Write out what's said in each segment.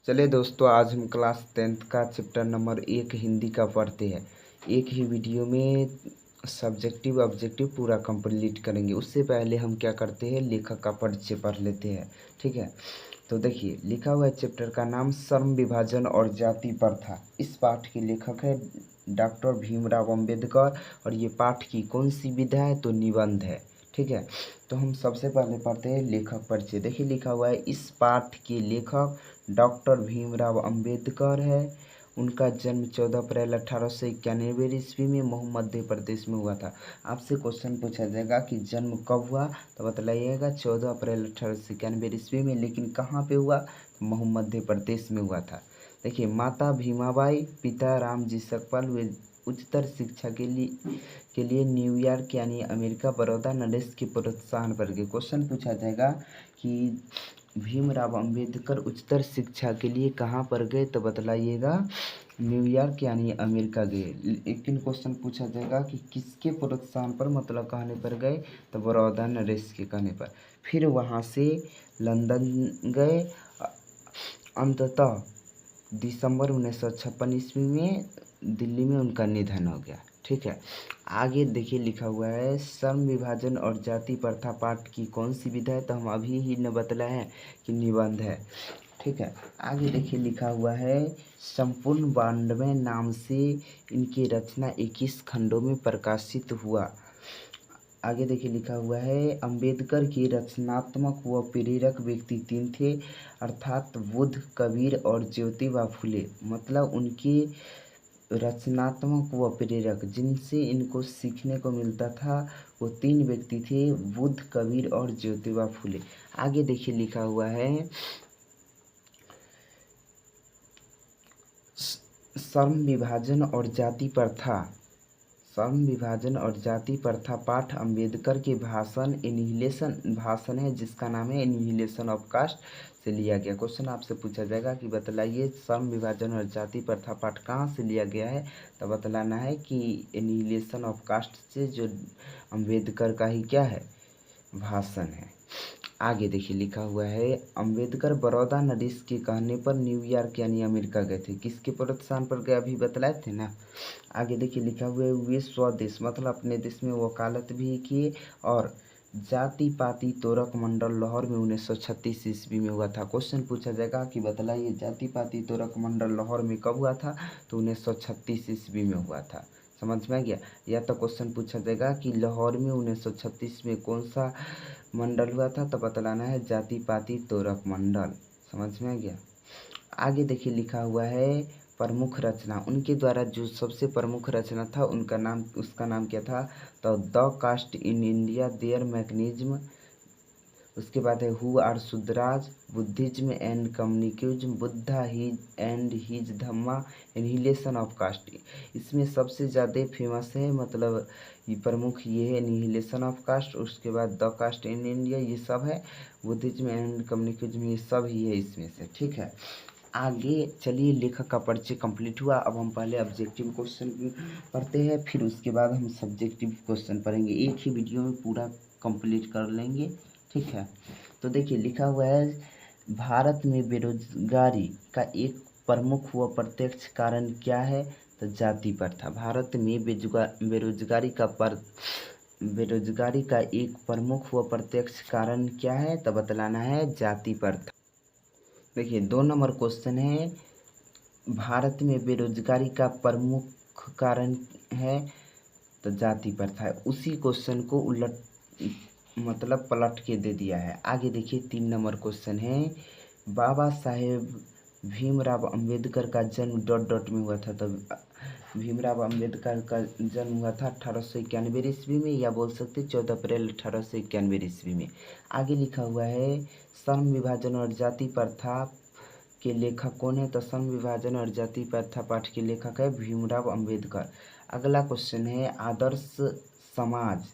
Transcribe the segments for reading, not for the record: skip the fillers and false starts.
चलिए दोस्तों, आज हम क्लास 10th का चैप्टर नंबर 1 हिंदी का पढ़ते हैं। एक ही वीडियो में सब्जेक्टिव ऑब्जेक्टिव पूरा कंप्लीट करेंगे। उससे पहले हम क्या करते हैं, लेखक का परिचय पढ़ लेते हैं। ठीक है, तो देखिए लिखा हुआ है चैप्टर का नाम श्रम विभाजन और जाति प्रथा। इस पाठ के लेखक है डॉक्टर भीमराव अंबेडकर। और ये पाठ की कौन सी विधा है, तो निबंध है। ठीक है, तो हम सबसे पहले पढ़ते हैं लेखक परिचय। देखिए लिखा हुआ है इस पाठ के लेखक डॉक्टर भीमराव अंबेडकर है। उनका जन्म 14 अप्रैल 1891 ईस्वी में महू मध्य प्रदेश में हुआ था। आपसे क्वेश्चन पूछा जाएगा कि जन्म कब हुआ, तो बतलाइएगा 14 अप्रैल 1891 ईस्वी में। लेकिन कहाँ पे हुआ, महू मध्य प्रदेश में हुआ था। देखिए माता भीमाबाई, पिता रामजी सकपाल। वे उच्चतर शिक्षा के लिए न्यूयॉर्क यानी अमेरिका बड़ौदा नरेश के प्रोत्साहन पर गए। क्वेश्चन पूछा जाएगा कि भीमराव अंबेडकर उच्चतर शिक्षा के लिए कहाँ पर गए, तो बतलाइएगा न्यूयॉर्क यानी अमेरिका गए। लेकिन क्वेश्चन पूछा जाएगा कि किसके प्रोत्साहन पर, मतलब कहने पर गए, तो बड़ौदा नरेश के कहने पर। फिर वहाँ से लंदन गए। अंततः दिसंबर 1956 ईस्वी में दिल्ली में उनका निधन हो गया। ठीक है, आगे देखिए लिखा हुआ है श्रम विभाजन और जाति प्रथा पाठ की कौन सी विधा है, तो हम अभी ही न बतलाए हैं कि निबंध है। ठीक है, आगे देखिए लिखा हुआ है संपूर्ण 92 नाम से इनकी रचना 21 खंडों में प्रकाशित हुआ। आगे देखिए लिखा हुआ है अंबेडकर के रचनात्मक व प्रेरक व्यक्ति 3 थे, अर्थात बुद्ध, कबीर और ज्योतिबा फुले। मतलब उनके रचनात्मक व प्रेरक जिनसे इनको सीखने को मिलता था वो 3 व्यक्ति थे, बुद्ध, कबीर और ज्योतिबा फुले। आगे देखिए लिखा हुआ है श्रम विभाजन और जाति प्रथा। श्रम विभाजन और जाति प्रथा पाठ अंबेडकर के भाषण है जिसका नाम है एनिहिलेशन ऑफ कास्ट से लिया गया। क्वेश्चन आपसे पूछा जाएगा कि बतलाइए श्रम विभाजन और जाति प्रथा पाठ कहाँ से लिया गया है, तो बतलाना है कि एनिहिलेशन ऑफ कास्ट से, जो अंबेडकर का ही क्या है, भाषण है। आगे देखिए लिखा हुआ है अंबेडकर बड़ौदा नरेश के कहने पर न्यूयॉर्क यानी अमेरिका गए थे। किसके प्रोत्साहन पर गए, अभी बतलाए थे ना। आगे देखिए लिखा हुआ है वे स्वदेश मतलब अपने देश में वकालत भी किए। और जाति पाति तोरक मंडल लाहौर में 1936 ईस्वी में हुआ था। क्वेश्चन पूछा जाएगा कि बतलाइए जाति पाति तोरक मंडल लाहौर में कब हुआ था, तो 1936 ईस्वी में हुआ था। समझ में आ गया। या तो क्वेश्चन पूछा जाएगा कि लाहौर में 1936 में कौन सा मंडल हुआ था, तो बतलाना है जाति पाति तोरक मंडल। समझ में आ गया। आगे देखिए लिखा हुआ है प्रमुख रचना। उनके द्वारा जो सबसे प्रमुख रचना था उसका नाम क्या था, तो the caste in India their mechanism. उसके बाद है who are Shudras, Buddhism and communism, Buddha his and his Dhamma, annihilation of caste. इसमें सबसे ज़्यादा फेमस है, मतलब ये प्रमुख ये है एनिहिलेशन ऑफ कास्ट। उसके बाद द कास्ट इन इंडिया, ये सब है। बुद्धिज्म एंड कम्युनिज्म, ये सब ही है इसमें से। ठीक है, आगे चलिए लेखक का परिचय कंप्लीट हुआ। अब हम पहले ऑब्जेक्टिव क्वेश्चन पढ़ते हैं, फिर उसके बाद हम सब्जेक्टिव क्वेश्चन पढ़ेंगे। एक ही वीडियो में पूरा कंप्लीट कर लेंगे। ठीक है, तो देखिए लिखा हुआ है भारत में बेरोजगारी का एक प्रमुख व प्रत्यक्ष कारण क्या है, तो जाति प्रथा। भारत में बेरोजगारी का एक प्रमुख व प्रत्यक्ष कारण क्या है, तो बतलाना है जाति प्रथा। देखिए 2 नंबर क्वेश्चन है भारत में बेरोजगारी का प्रमुख कारण है, तो जाति प्रथा है। उसी क्वेश्चन को मतलब पलट के दे दिया है। आगे देखिए 3 नंबर क्वेश्चन है बाबा साहेब भीमराव अंबेडकर का जन्म डॉट डॉट में हुआ था। तो भीमराव अंबेडकर का जन्म हुआ था 1891 ईस्वी में, या बोल सकते 14 अप्रैल 1891 ईस्वी में। आगे लिखा हुआ है श्रम विभाजन और जाति प्रथा के लेखक कौन है, तो श्रम विभाजन और जाति प्रथा पाठ के लेखक है भीमराव अंबेडकर। अगला क्वेश्चन है आदर्श समाज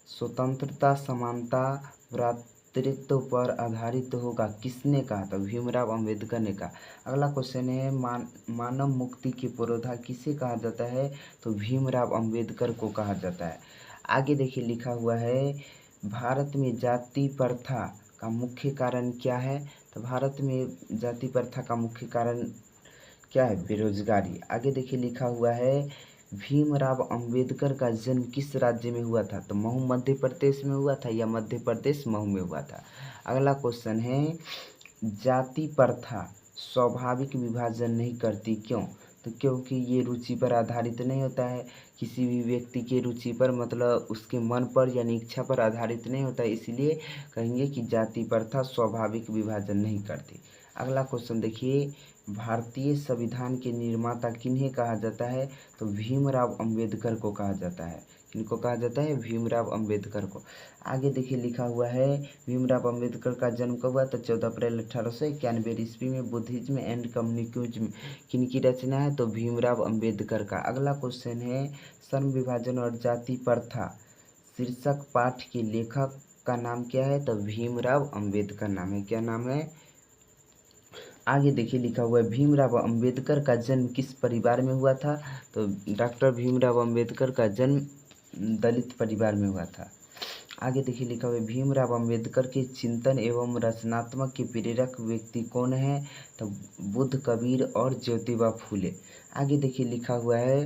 स्वतंत्रता समानता भ्रातृत्व पर आधारित होगा, किसने कहा था, भीमराव अंबेडकर ने कहा। अगला क्वेश्चन है मानव मुक्ति के पुरोधा किसे कहा जाता है, तो भीमराव अंबेडकर को कहा जाता है। आगे देखिए लिखा हुआ है भारत में जाति प्रथा का मुख्य कारण क्या है, तो भारत में जाति प्रथा का मुख्य कारण क्या है? बेरोजगारी। आगे देखिए लिखा हुआ है भीमराव अंबेडकर का जन्म किस राज्य में हुआ था? तो महू मध्य प्रदेश में हुआ था या मध्य प्रदेश महू में हुआ था? अगला क्वेश्चन है जाति प्रथा स्वाभाविक विभाजन नहीं करती, क्यों? तो क्योंकि ये रुचि पर आधारित नहीं होता है, किसी भी व्यक्ति के रुचि पर मतलब उसके मन पर यानी इच्छा पर आधारित नहीं होता है, इसलिए कहेंगे कि जाति प्रथा स्वाभाविक विभाजन नहीं करती। अगला क्वेश्चन देखिए भारतीय संविधान के निर्माता किन्हें कहा जाता है? तो भीमराव अंबेडकर को कहा जाता है। किनको कहा जाता है? भीमराव अंबेडकर को। आगे देखिए लिखा हुआ है भीमराव अंबेडकर का जन्म कब हुआ? तो 14 अप्रैल 1891 ईस्वी में। बुद्धिज्म एंड कम्युनिज्म किनकी रचना है? तो भीमराव अंबेडकर का। अगला क्वेश्चन है श्रम विभाजन और जाति प्रथा शीर्षक पाठ के लेखक का नाम क्या है? तो भीमराव अंबेडकर नाम है। क्या नाम है? आगे देखिए लिखा हुआ है भीमराव अंबेडकर का जन्म किस परिवार में हुआ था? तो डॉक्टर भीमराव अंबेडकर का जन्म दलित परिवार में हुआ था। आगे देखिए लिखा हुआ है भीमराव अंबेडकर के चिंतन एवं रचनात्मक के प्रेरक व्यक्ति कौन है? तो बुद्ध, कबीर और ज्योतिबा फूले। आगे देखिए लिखा हुआ है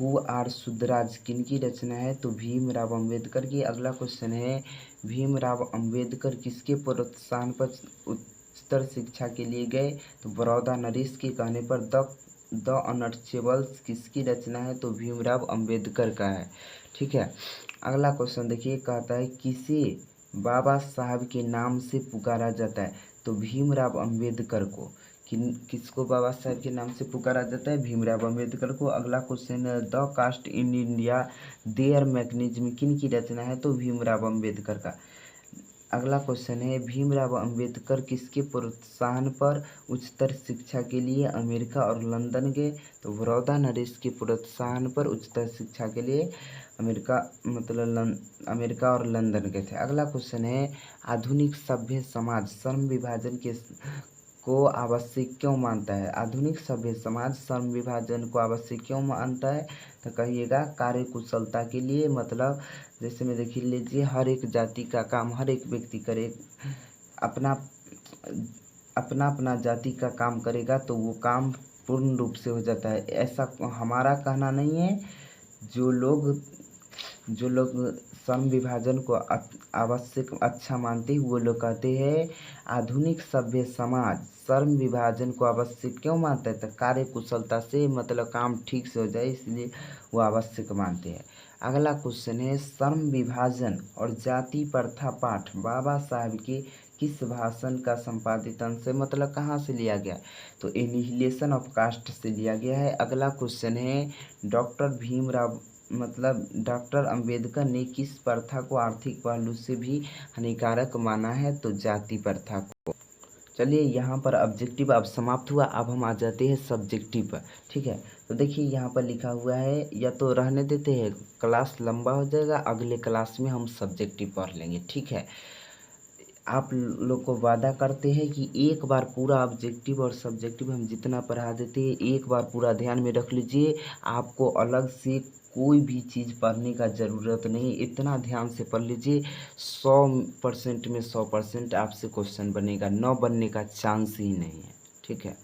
हु आर शुद्धराज किनकी रचना है? तो भीमराव अंबेडकर की। अगला क्वेश्चन है भीमराव अंबेडकर किसके प्रोत्साहन पर उच्चतर शिक्षा के लिए गए? तो बड़ौदा नरेश के कहने पर। द अनटचेबल्स किसकी रचना है? तो भीमराव अंबेडकर का है। ठीक है। अगला क्वेश्चन देखिए कहता है किसे बाबा साहब के नाम से पुकारा जाता है? तो भीमराव अंबेडकर को। किसको बाबा साहब के नाम से पुकारा जाता है? भीमराव अंबेडकर को। अगला क्वेश्चन है the caste in India their mechanism किन की रचना है? तो भीमराव अंबेडकर का। अगला क्वेश्चन है भीमराव अंबेडकर किसके प्रोत्साहन पर उच्चतर शिक्षा के लिए अमेरिका और लंदन गए? तो बड़ौदा नरेश के प्रोत्साहन पर उच्चतर शिक्षा के लिए अमेरिका अमेरिका और लंदन गए थे। अगला क्वेश्चन है आधुनिक सभ्य समाज श्रम विभाजन के को आवश्यक क्यों मानता है? आधुनिक सभ्य समाज श्रम विभाजन को आवश्यक क्यों मानता है? तो कहिएगा कार्य कुशलता के लिए, मतलब जैसे में देखिए लीजिए हर एक जाति का काम हर एक व्यक्ति करे, अपना अपना अपना जाति का काम करेगा तो वो काम पूर्ण रूप से हो जाता है। ऐसा हमारा कहना नहीं है। जो लोग श्रम विभाजन को आवश्यक अच्छा मानते हैं वो लोग कहते हैं आधुनिक सभ्य समाज श्रम विभाजन को आवश्यक क्यों मानता है? तो कार्य कुशलता से, मतलब काम ठीक से हो जाए इसलिए वो आवश्यक मानते हैं। अगला क्वेश्चन है श्रम विभाजन और जाति प्रथा पाठ बाबा साहब के किस भाषण का संपादित अंश है? मतलब कहाँ से लिया गया? तो एनिहिलेशन ऑफ कास्ट से लिया गया है। अगला क्वेश्चन है डॉक्टर अंबेडकर ने किस प्रथा को आर्थिक पहलू से भी हानिकारक माना है? तो जाति प्रथा को। चलिए यहाँ पर ऑब्जेक्टिव अब समाप्त हुआ, अब हम आ जाते हैं सब्जेक्टिव पर। ठीक है। तो देखिए यहाँ पर लिखा हुआ है, या तो रहने देते हैं क्लास लंबा हो जाएगा, अगले क्लास में हम सब्जेक्टिव पढ़ लेंगे। ठीक है। आप लोग को वादा करते हैं कि एक बार पूरा ऑब्जेक्टिव और सब्जेक्टिव हम जितना पढ़ा देते हैं एक बार पूरा ध्यान में रख लीजिए। आपको अलग से कोई भी चीज़ पढ़ने का ज़रूरत नहीं, इतना ध्यान से पढ़ लीजिए। 100% में 100% आपसे क्वेश्चन बनेगा, 9 बनने का चांस ही नहीं है। ठीक है।